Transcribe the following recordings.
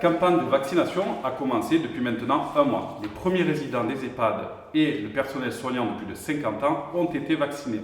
campagne de vaccination a commencé depuis maintenant un mois. Les premiers résidents des EHPAD et le personnel soignant de plus de 50 ans ont été vaccinés.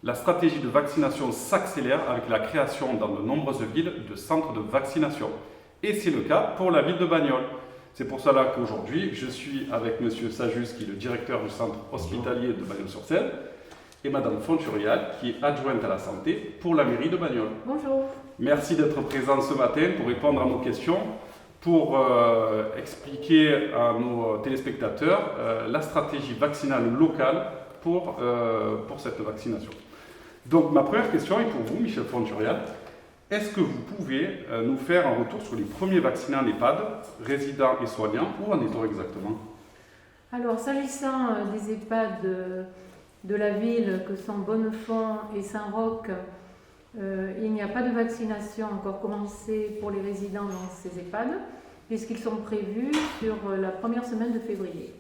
La stratégie de vaccination s'accélère avec la création dans de nombreuses villes de centres de vaccination. Et c'est le cas pour la ville de Bagnols. C'est pour cela qu'aujourd'hui, je suis avec M. Sajus, qui est le directeur du centre hospitalier de Bagnols-sur-Cèze, et Mme Fonturial, qui est adjointe à la santé pour la mairie de Bagnols. Bonjour. Merci d'être présent ce matin pour répondre à nos questions, pour expliquer à nos téléspectateurs la stratégie vaccinale locale pour cette vaccination. Donc ma première question est pour vous, Michel Fonturial. Est-ce que vous pouvez nous faire un retour sur les premiers vaccinés en EHPAD, résidents et soignants? Où en est-on exactement? Alors, s'agissant des EHPAD de la ville, que sont Bonnefond et Saint-Roch, il n'y a pas de vaccination encore commencée pour les résidents dans ces EHPAD, puisqu'ils sont prévus sur la première semaine de février.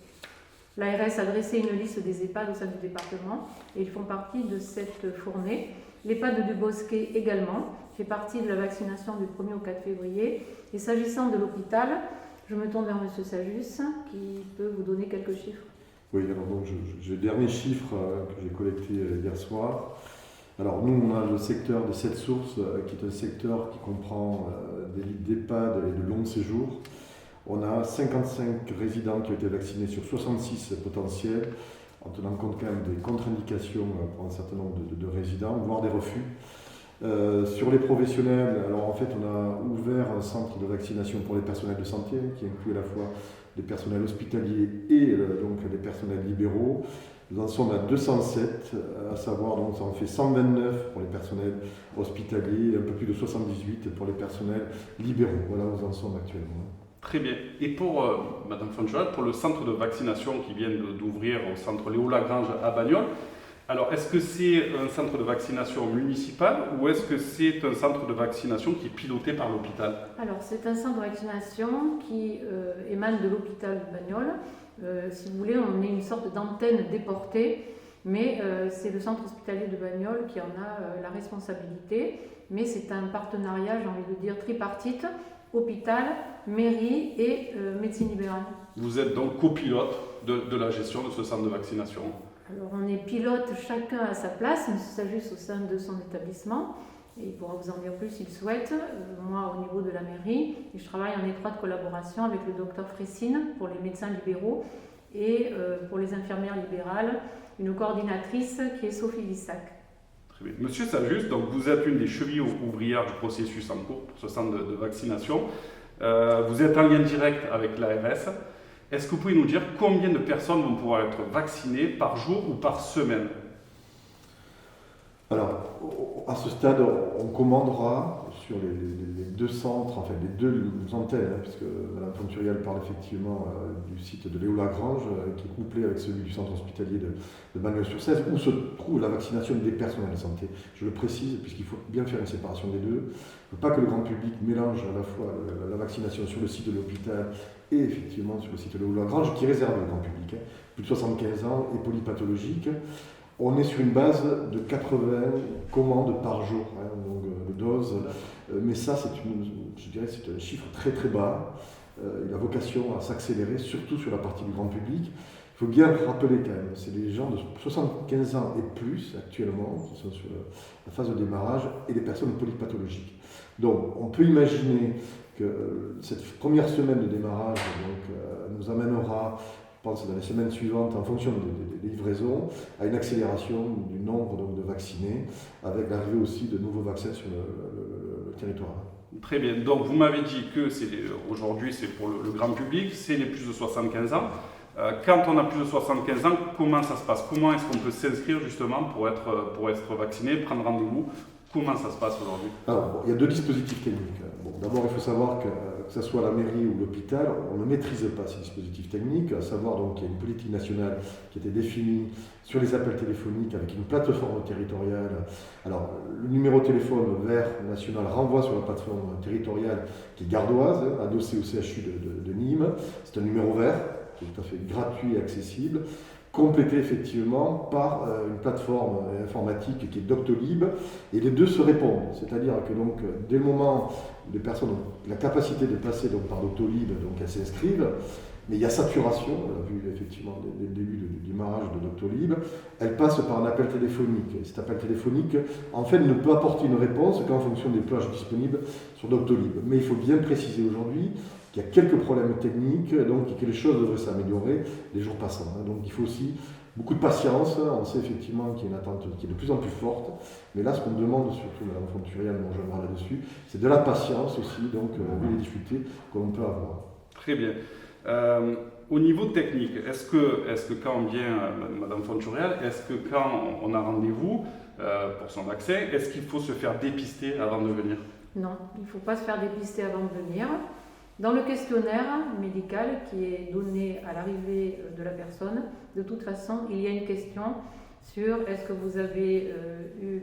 L'ARS a dressé une liste des EHPAD au sein du département et ils font partie de cette fournée. L'EHPAD du Bosquet également fait partie de la vaccination du 1er au 4 février. Et s'agissant de l'hôpital, je me tourne vers M. Sajus qui peut vous donner quelques chiffres. Oui, alors donc j'ai le dernier chiffre que j'ai collecté hier soir. Alors nous, on a le secteur des 7 sources, qui est un secteur qui comprend des lits d'EHPAD et de long séjour. On a 55 résidents qui ont été vaccinés sur 66 potentiels, en tenant compte quand même des contre-indications pour un certain nombre de résidents, voire des refus. Sur les professionnels, alors en fait on a ouvert un centre de vaccination pour les personnels de santé, qui inclut à la fois les personnels hospitaliers et donc les personnels libéraux. Nous en sommes à 207, à savoir donc ça en fait 129 pour les personnels hospitaliers et un peu plus de 78 pour les personnels libéraux. Voilà où nous en sommes actuellement. Très bien. Et pour Mme Fonturial, pour le centre de vaccination qui vient d'ouvrir au centre Léo Lagrange à Bagnols, alors est-ce que c'est un centre de vaccination municipal ou est-ce que c'est un centre de vaccination qui est piloté par l'hôpital? Alors, c'est un centre de vaccination qui émane de l'hôpital de Bagnols. Si vous voulez, on est une sorte d'antenne déportée, mais c'est le centre hospitalier de Bagnols qui en a la responsabilité. Mais c'est un partenariat, j'ai envie de dire, tripartite, hôpital, mairie et médecine libérale. Vous êtes donc copilote de la gestion de ce centre de vaccination? Alors, on est pilote chacun à sa place, M. Sajus au sein de son établissement. Et il pourra vous en dire plus s'il souhaite. Moi, au niveau de la mairie, et je travaille en étroite collaboration avec le docteur Fressine pour les médecins libéraux et pour les infirmières libérales, une coordinatrice qui est Sophie Lissac. Très bien. Monsieur Sajus, donc vous êtes une des chevilles ouvrières du processus en cours pour ce centre de vaccination. Vous êtes en lien direct avec l'ARS. Est-ce que vous pouvez nous dire combien de personnes vont pouvoir être vaccinées par jour ou par semaine? Alors, à ce stade, on commandera sur les deux centres, enfin les deux antennes, puisque Mme Fonturial parle effectivement du site de Léo Lagrange, qui est couplé avec celui du centre hospitalier de Bagnols-sur-Cèze, où se trouve la vaccination des personnels de santé. Je le précise, puisqu'il faut bien faire une séparation des deux. Il ne faut pas que le grand public mélange à la fois la vaccination sur le site de l'hôpital et effectivement sur le site de Léo Lagrange, qui est réservé au grand public, plus de 75 ans et polypathologique. On est sur une base de 80 commandes par jour, donc de doses, mais ça je dirais c'est un chiffre très très bas. Il a vocation à s'accélérer, surtout sur la partie du grand public. Il faut bien rappeler quand même, c'est des gens de 75 ans et plus actuellement qui sont sur la phase de démarrage et des personnes polypathologiques. Donc on peut imaginer que cette première semaine de démarrage nous amènera, je pense dans les semaines suivantes, en fonction des livraisons, à une accélération du nombre donc, de vaccinés, avec l'arrivée aussi de nouveaux vaccins sur le territoire. Très bien. Donc vous m'avez dit que aujourd'hui c'est pour le grand public, c'est les plus de 75 ans. Quand on a plus de 75 ans, comment ça se passe? Comment est-ce qu'on peut s'inscrire justement pour être vacciné, prendre rendez-vous? Comment ça se passe aujourd'hui? Alors, il y a deux dispositifs techniques. D'abord, il faut savoir que ce soit la mairie ou l'hôpital, on ne maîtrise pas ces dispositifs techniques, à savoir donc qu'il y a une politique nationale qui a été définie sur les appels téléphoniques avec une plateforme territoriale. Alors, le numéro de téléphone vert national renvoie sur la plateforme territoriale qui est gardoise, adossée au CHU de Nîmes. C'est un numéro vert qui est tout à fait gratuit et accessible. complété effectivement par une plateforme informatique qui est Doctolib, et les deux se répondent. C'est-à-dire que donc, dès le moment où les personnes ont la capacité de passer donc, par Doctolib, donc elles s'inscrivent, mais il y a saturation, on a vu effectivement dès le début du démarrage de Doctolib, elles passent par un appel téléphonique. Et cet appel téléphonique, en fait, ne peut apporter une réponse qu'en fonction des plages disponibles sur Doctolib. Mais il faut bien préciser aujourd'hui qu'il y a quelques problèmes techniques, donc et que les choses devraient s'améliorer les jours passants. Donc il faut aussi beaucoup de patience. On sait effectivement qu'il y a une attente qui est de plus en plus forte, mais là ce qu'on demande surtout, Madame Fonturial, moi je reviendrai là-dessus, c'est de la patience aussi, donc vu les difficultés que l'on peut avoir. Très bien. Au niveau technique, est-ce que quand on vient, Madame Fonturial, est-ce que quand on a rendez-vous pour son vaccin, est-ce qu'il faut se faire dépister avant de venir? Non, il ne faut pas se faire dépister avant de venir. Dans le questionnaire médical qui est donné à l'arrivée de la personne, de toute façon, il y a une question sur est-ce que vous avez eu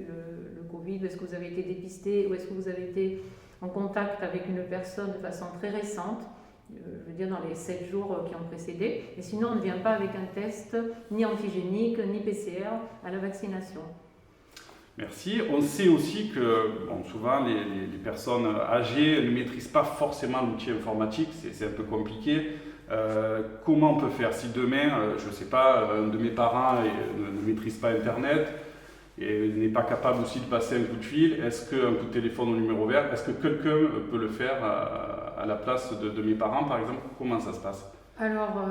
le Covid, est-ce que vous avez été dépisté, ou est-ce que vous avez été en contact avec une personne de façon très récente, je veux dire dans les 7 jours qui ont précédé. Et sinon, on ne vient pas avec un test ni antigénique, ni PCR à la vaccination. Merci. On sait aussi que souvent les personnes âgées ne maîtrisent pas forcément l'outil informatique, c'est un peu compliqué. Comment on peut faire si demain, je ne sais pas, un de mes parents ne maîtrise pas Internet et n'est pas capable aussi de passer un coup de fil, est-ce qu'un coup de téléphone au numéro vert, est-ce que quelqu'un peut le faire à la place de mes parents par exemple? Comment ça se passe? Alors,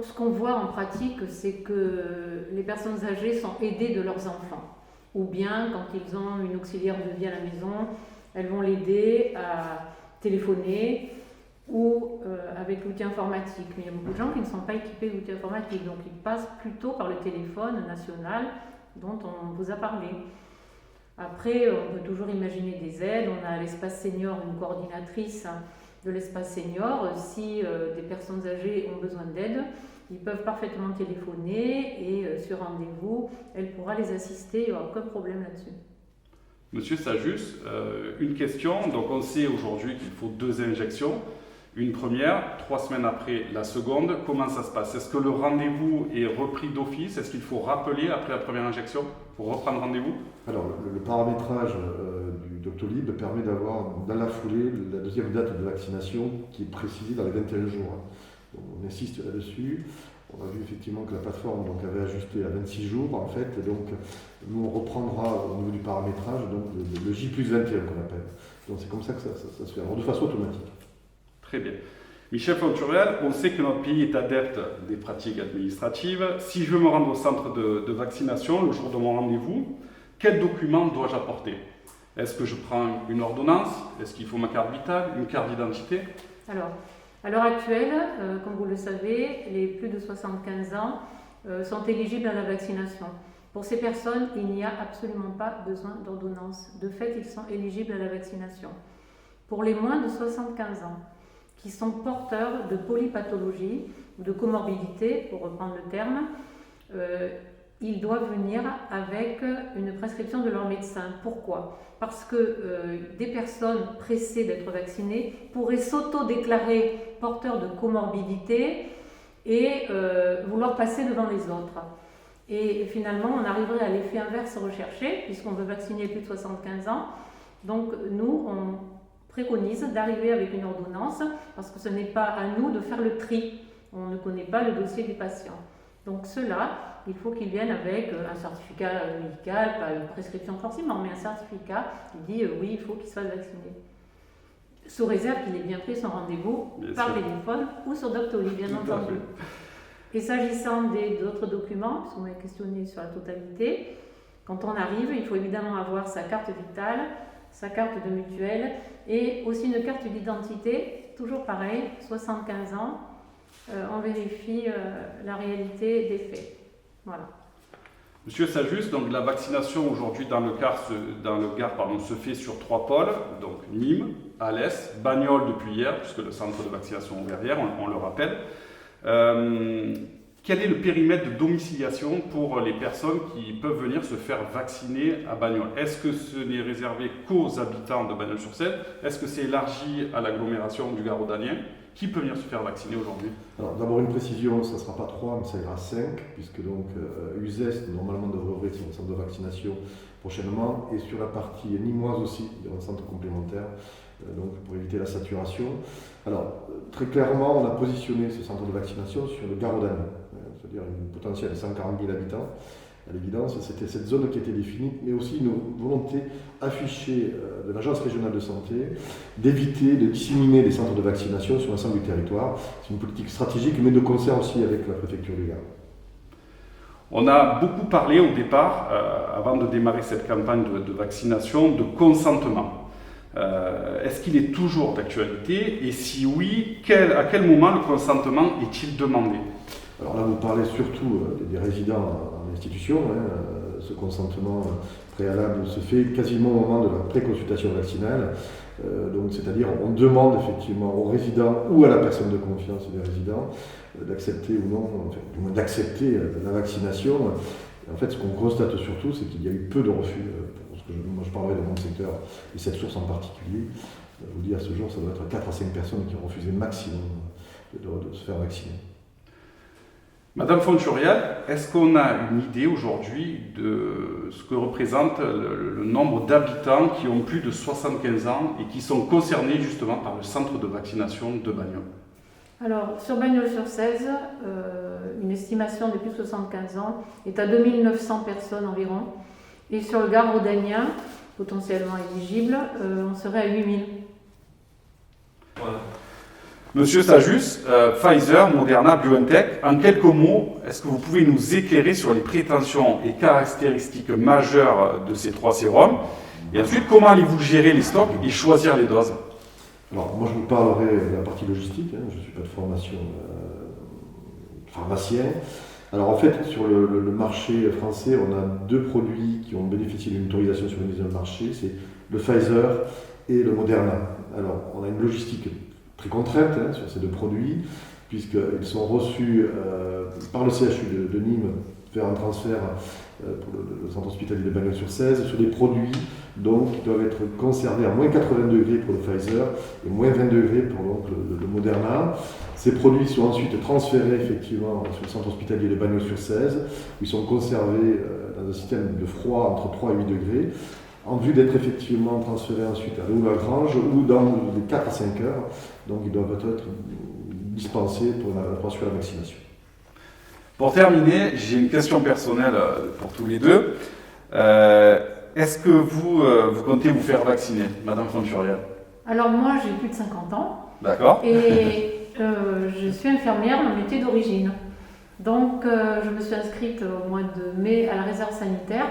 ce qu'on voit en pratique, c'est que les personnes âgées sont aidées de leurs enfants. Ou bien, quand ils ont une auxiliaire de vie à la maison, elles vont l'aider à téléphoner ou avec l'outil informatique. Mais il y a beaucoup de gens qui ne sont pas équipés d'outils informatiques, donc ils passent plutôt par le téléphone national dont on vous a parlé. Après, on peut toujours imaginer des aides. On a à l'espace senior une coordinatrice de l'espace senior. Si des personnes âgées ont besoin d'aide, ils peuvent parfaitement téléphoner et sur rendez-vous, elle pourra les assister, il n'y aura aucun problème là-dessus. Monsieur Sajus, une question. Donc on sait aujourd'hui qu'il faut 2 injections. Une première, 3 semaines après la seconde. Comment ça se passe? Est-ce que le rendez-vous est repris d'office? Est-ce qu'il faut rappeler après la première injection pour reprendre rendez-vous? Alors le paramétrage du Doctolib permet d'avoir dans la foulée la deuxième date de vaccination qui est précisée dans les 21 jours. On insiste là-dessus. On a vu effectivement que la plateforme donc, avait ajusté à 26 jours en fait. Et donc nous on reprendra au niveau du paramétrage donc, le J+21 qu'on appelle. Donc c'est comme ça que ça se fait, alors de façon automatique. Très bien. Michel Fonturial, on sait que notre pays est adepte des pratiques administratives. Si je veux me rendre au centre de vaccination le jour de mon rendez-vous, quel document dois-je apporter? Est-ce que je prends une ordonnance? Est-ce qu'il faut ma carte vitale, une carte d'identité? Alors, à l'heure actuelle, comme vous le savez, les plus de 75 ans sont éligibles à la vaccination. Pour ces personnes, il n'y a absolument pas besoin d'ordonnance. De fait, ils sont éligibles à la vaccination. Pour les moins de 75 ans, qui sont porteurs de polypathologie ou de comorbidité, pour reprendre le terme, ils doivent venir avec une prescription de leur médecin. Pourquoi? Parce que des personnes pressées d'être vaccinées pourraient s'auto-déclarer porteurs de comorbidité et vouloir passer devant les autres. Et finalement, on arriverait à l'effet inverse recherché, puisqu'on veut vacciner plus de 75 ans. Donc nous, on préconise d'arriver avec une ordonnance, parce que ce n'est pas à nous de faire le tri. On ne connaît pas le dossier du patient. Donc ceux-là, il faut qu'ils viennent avec un certificat médical, pas une prescription forcément, mais un certificat qui dit oui, il faut qu'il soit vacciné. Sous réserve qu'il ait bien pris son rendez-vous par téléphone ou sur Doctolib, bien entendu. Et s'agissant d'autres documents, puisqu'on m'a questionné sur la totalité, quand on arrive, il faut évidemment avoir sa carte vitale, sa carte de mutuelle et aussi une carte d'identité, toujours pareil, 75 ans, on vérifie la réalité des faits. Voilà. Monsieur Sajus, donc la vaccination aujourd'hui dans le Gard se fait sur 3 pôles, donc Nîmes, Alès, Bagnoles depuis hier, puisque le centre de vaccination est ouvert hier, on le rappelle. Quel est le périmètre de domiciliation pour les personnes qui peuvent venir se faire vacciner à Bagnoles? Est-ce que ce n'est réservé qu'aux habitants de Bagnoles-sur-Cèze? Est-ce que c'est élargi à l'agglomération du Gard rhodanien? Qui peut venir se faire vacciner aujourd'hui? Alors d'abord une précision, ça ne sera pas 3, mais ça ira 5, puisque donc UZES normalement devrait ouvrir son centre de vaccination prochainement, et sur la partie nîmoise aussi, il y aura un centre complémentaire, donc pour éviter la saturation. Alors très clairement, on a positionné ce centre de vaccination sur le Gard d'Agnon, c'est-à-dire une potentiel de 140 000 habitants. À l'évidence, c'était cette zone qui était définie, mais aussi une volonté affichée de l'Agence régionale de santé d'éviter de disséminer les centres de vaccination sur l'ensemble du territoire. C'est une politique stratégique, mais de concert aussi avec la préfecture du Gard. On a beaucoup parlé au départ, avant de démarrer cette campagne de vaccination, de consentement. Est-ce qu'il est toujours d'actualité? Et si oui, à quel moment le consentement est-il demandé? Alors là, vous parlez surtout des résidents en institution. Ce consentement préalable se fait quasiment au moment de la préconsultation vaccinale. Donc, c'est-à-dire, on demande effectivement aux résidents ou à la personne de confiance des résidents d'accepter ou non, enfin, du moins d'accepter la vaccination. Et en fait, ce qu'on constate surtout, c'est qu'il y a eu peu de refus. Moi, je parlerai de mon secteur et cette source en particulier. Je vous dis, à ce jour, ça doit être 4 à 5 personnes qui ont refusé maximum de se faire vacciner. Madame Fonturial, est-ce qu'on a une idée aujourd'hui de ce que représente le nombre d'habitants qui ont plus de 75 ans et qui sont concernés justement par le centre de vaccination de Bagnols? Alors, sur Bagnols-sur-Cèze, une estimation des plus de 75 ans est à 2900 personnes environ. Et sur le Gard rhodanien, potentiellement éligible, on serait à 8000. Voilà. Monsieur Sajus, Pfizer, Moderna, BioNTech, en quelques mots, est-ce que vous pouvez nous éclairer sur les prétentions et caractéristiques majeures de ces 3 sérums? Et ensuite, comment allez-vous gérer les stocks et choisir les doses? Alors, moi, je vous parlerai de la partie logistique. Je ne suis pas de formation pharmacien. Alors, en fait, sur le marché français, on a 2 produits qui ont bénéficié d'une autorisation sur une mise sur le marché. C'est le Pfizer et le Moderna. Alors, on a une logistique très contrainte sur ces 2 produits, puisqu'ils sont reçus par le CHU de Nîmes vers un transfert pour le centre hospitalier de Bagnols-sur-Cèze sur des produits donc, qui doivent être conservés à moins 80 degrés pour le Pfizer et moins 20 degrés pour donc, le Moderna. Ces produits sont ensuite transférés effectivement sur le centre hospitalier de Bagnols-sur-Cèze, où ils sont conservés dans un système de froid entre 3 et 8 degrés, en vue d'être effectivement transférés ensuite à Léo-Lagrange ou dans les 4 à 5 heures. Donc ils doivent être dispensés pour la vaccination. Pour terminer, j'ai une question personnelle pour tous les deux. Est-ce que vous comptez vous faire vacciner, Madame Fonturial? Alors moi, j'ai plus de 50 ans. D'accord. Et je suis infirmière, mon métier d'origine. Donc je me suis inscrite au mois de mai à la réserve sanitaire.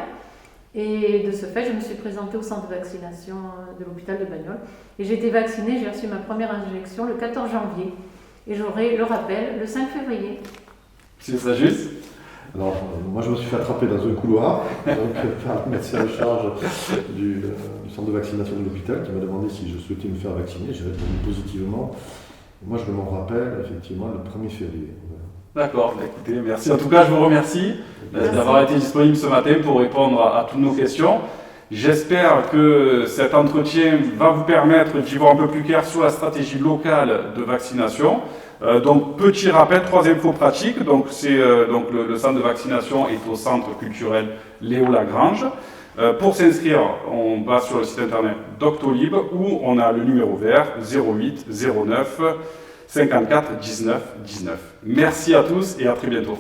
Et de ce fait, je me suis présentée au centre de vaccination de l'hôpital de Bagnols. Et j'ai été vaccinée, j'ai reçu ma première injection le 14 janvier. Et j'aurai le rappel le 5 février. C'est ça juste? Alors, moi je me suis fait attraper dans un couloir donc, par le médecin en charge du centre de vaccination de l'hôpital qui m'a demandé si je souhaitais me faire vacciner. J'ai répondu positivement. Moi je m'en rappelle effectivement le 1er février. D'accord, écoutez, merci. En tout cas, je vous remercie d'avoir été disponible ce matin pour répondre à toutes nos questions. J'espère que cet entretien va vous permettre d'y voir un peu plus clair sur la stratégie locale de vaccination. Donc, petit rappel, 3 infos pratiques. Donc, le centre de vaccination est au centre culturel Léo Lagrange. Pour s'inscrire, on va sur le site internet Doctolib où on a le numéro vert 08 09 54 19 19. Merci à tous et à très bientôt.